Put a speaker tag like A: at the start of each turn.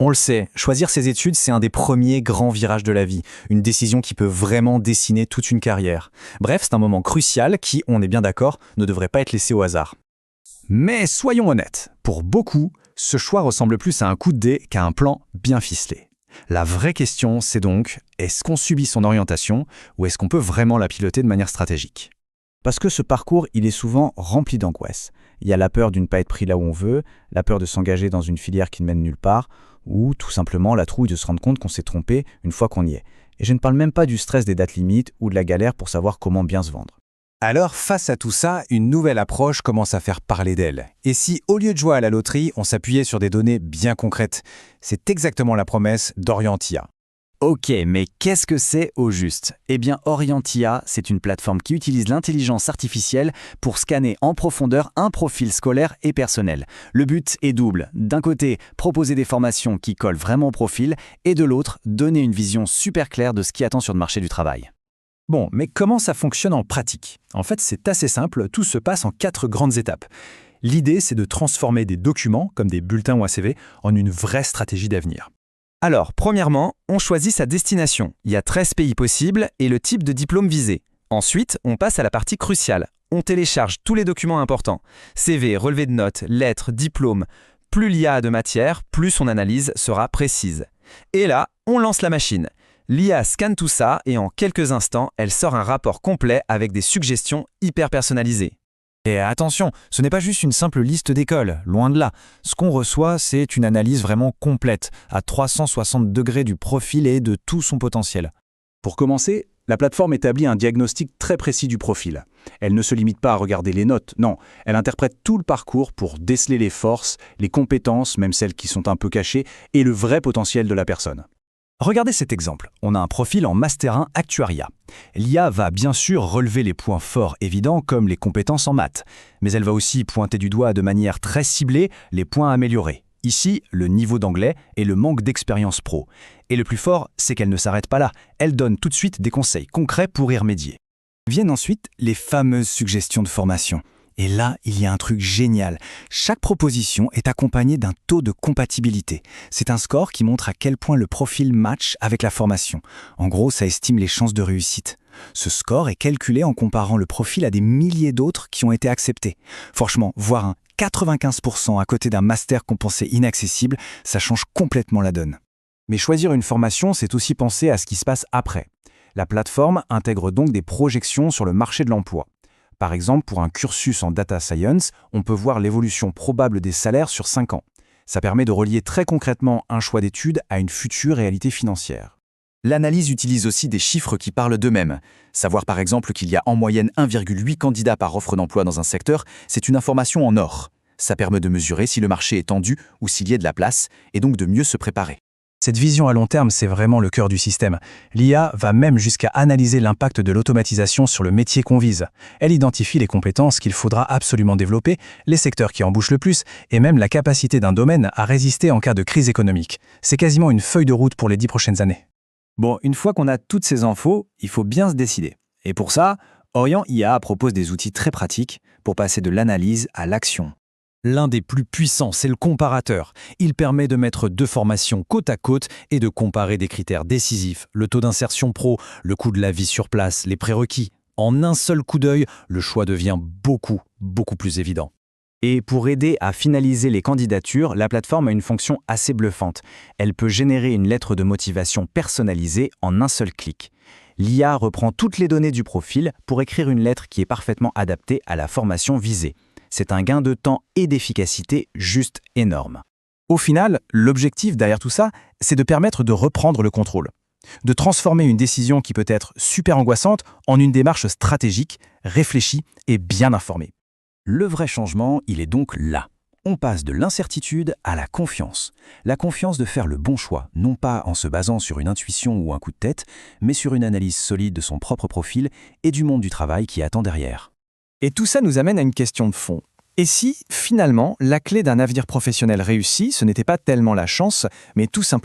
A: On le sait, choisir ses études, c'est un des premiers grands virages de la vie, une décision qui peut vraiment dessiner toute une carrière. Bref, c'est un moment crucial qui, on est bien d'accord, ne devrait pas être laissé au hasard. Mais soyons honnêtes, pour beaucoup, ce choix ressemble plus à un coup de dé qu'à un plan bien ficelé. La vraie question, c'est donc, est-ce qu'on subit son orientation ou est-ce qu'on peut vraiment la piloter de manière stratégique ? Parce que ce parcours, il est souvent rempli d'angoisse. Il y a la peur de ne pas être pris là où on veut, la peur de s'engager dans une filière qui ne mène nulle part, ou tout simplement la trouille de se rendre compte qu'on s'est trompé une fois qu'on y est. Et je ne parle même pas du stress des dates limites ou de la galère pour savoir comment bien se vendre.
B: Alors, face à tout ça, une nouvelle approche commence à faire parler d'elle. Et si, au lieu de jouer à la loterie, on s'appuyait sur des données bien concrètes? C'est exactement la promesse d'Orientia.
A: Ok, mais qu'est-ce que c'est au juste ? Eh bien, Orientia, c'est une plateforme qui utilise l'intelligence artificielle pour scanner en profondeur un profil scolaire et personnel. Le but est double. D'un côté, proposer des formations qui collent vraiment au profil, et de l'autre, donner une vision super claire de ce qui attend sur le marché du travail.
B: Bon, mais comment ça fonctionne en pratique? En fait, c'est assez simple, tout se passe en 4 grandes étapes. L'idée, c'est de transformer des documents, comme des bulletins ou un CV, en une vraie stratégie d'avenir.
C: Alors, premièrement, on choisit sa destination. Il y a 13 pays possibles et le type de diplôme visé. Ensuite, on passe à la partie cruciale. On télécharge tous les documents importants. CV, relevé de notes, lettres, diplômes. Plus l'IA a de matière, plus son analyse sera précise. Et là, on lance la machine. L'IA scanne tout ça et en quelques instants, elle sort un rapport complet avec des suggestions hyper personnalisées.
B: Et attention, ce n'est pas juste une simple liste d'écoles, loin de là. Ce qu'on reçoit, c'est une analyse vraiment complète, à 360 degrés du profil et de tout son potentiel.
A: Pour commencer, la plateforme établit un diagnostic très précis du profil. Elle ne se limite pas à regarder les notes, non, elle interprète tout le parcours pour déceler les forces, les compétences, même celles qui sont un peu cachées, et le vrai potentiel de la personne. Regardez cet exemple. On a un profil en Master 1 Actuariat. L'IA va bien sûr relever les points forts évidents comme les compétences en maths, mais elle va aussi pointer du doigt de manière très ciblée les points à améliorer. Ici, le niveau d'anglais et le manque d'expérience pro. Et le plus fort, c'est qu'elle ne s'arrête pas là. Elle donne tout de suite des conseils concrets pour y remédier. Viennent ensuite les fameuses suggestions de formation. Et là, il y a un truc génial. Chaque proposition est accompagnée d'un taux de compatibilité. C'est un score qui montre à quel point le profil match avec la formation. En gros, ça estime les chances de réussite. Ce score est calculé en comparant le profil à des milliers d'autres qui ont été acceptés. Franchement, voir un 95% à côté d'un master qu'on pensait inaccessible, ça change complètement la donne. Mais choisir une formation, c'est aussi penser à ce qui se passe après. La plateforme intègre donc des projections sur le marché de l'emploi. Par exemple, pour un cursus en data science, on peut voir l'évolution probable des salaires sur 5 ans. Ça permet de relier très concrètement un choix d'études à une future réalité financière. L'analyse utilise aussi des chiffres qui parlent d'eux-mêmes. Savoir par exemple qu'il y a en moyenne 1,8 candidats par offre d'emploi dans un secteur, c'est une information en or. Ça permet de mesurer si le marché est tendu ou s'il y a de la place, et donc de mieux se préparer. Cette vision à long terme, c'est vraiment le cœur du système. L'IA va même jusqu'à analyser l'impact de l'automatisation sur le métier qu'on vise. Elle identifie les compétences qu'il faudra absolument développer, les secteurs qui embauchent le plus, et même la capacité d'un domaine à résister en cas de crise économique. C'est quasiment une feuille de route pour les 10 prochaines années.
C: Bon, une fois qu'on a toutes ces infos, il faut bien se décider. Et pour ça, Orient IA propose des outils très pratiques pour passer de l'analyse à l'action.
B: L'un des plus puissants, c'est le comparateur. Il permet de mettre 2 formations côte à côte et de comparer des critères décisifs, le taux d'insertion pro, le coût de la vie sur place, les prérequis. En un seul coup d'œil, le choix devient beaucoup plus évident.
A: Et pour aider à finaliser les candidatures, la plateforme a une fonction assez bluffante. Elle peut générer une lettre de motivation personnalisée en un seul clic. L'IA reprend toutes les données du profil pour écrire une lettre qui est parfaitement adaptée à la formation visée. C'est un gain de temps et d'efficacité juste énorme. Au final, l'objectif derrière tout ça, c'est de permettre de reprendre le contrôle. De transformer une décision qui peut être super angoissante en une démarche stratégique, réfléchie et bien informée. Le vrai changement, il est donc là. On passe de l'incertitude à la confiance. La confiance de faire le bon choix, non pas en se basant sur une intuition ou un coup de tête, mais sur une analyse solide de son propre profil et du monde du travail qui attend derrière.
C: Et tout ça nous amène à une question de fond. Et si, finalement, la clé d'un avenir professionnel réussi, ce n'était pas tellement la chance, mais tout simplement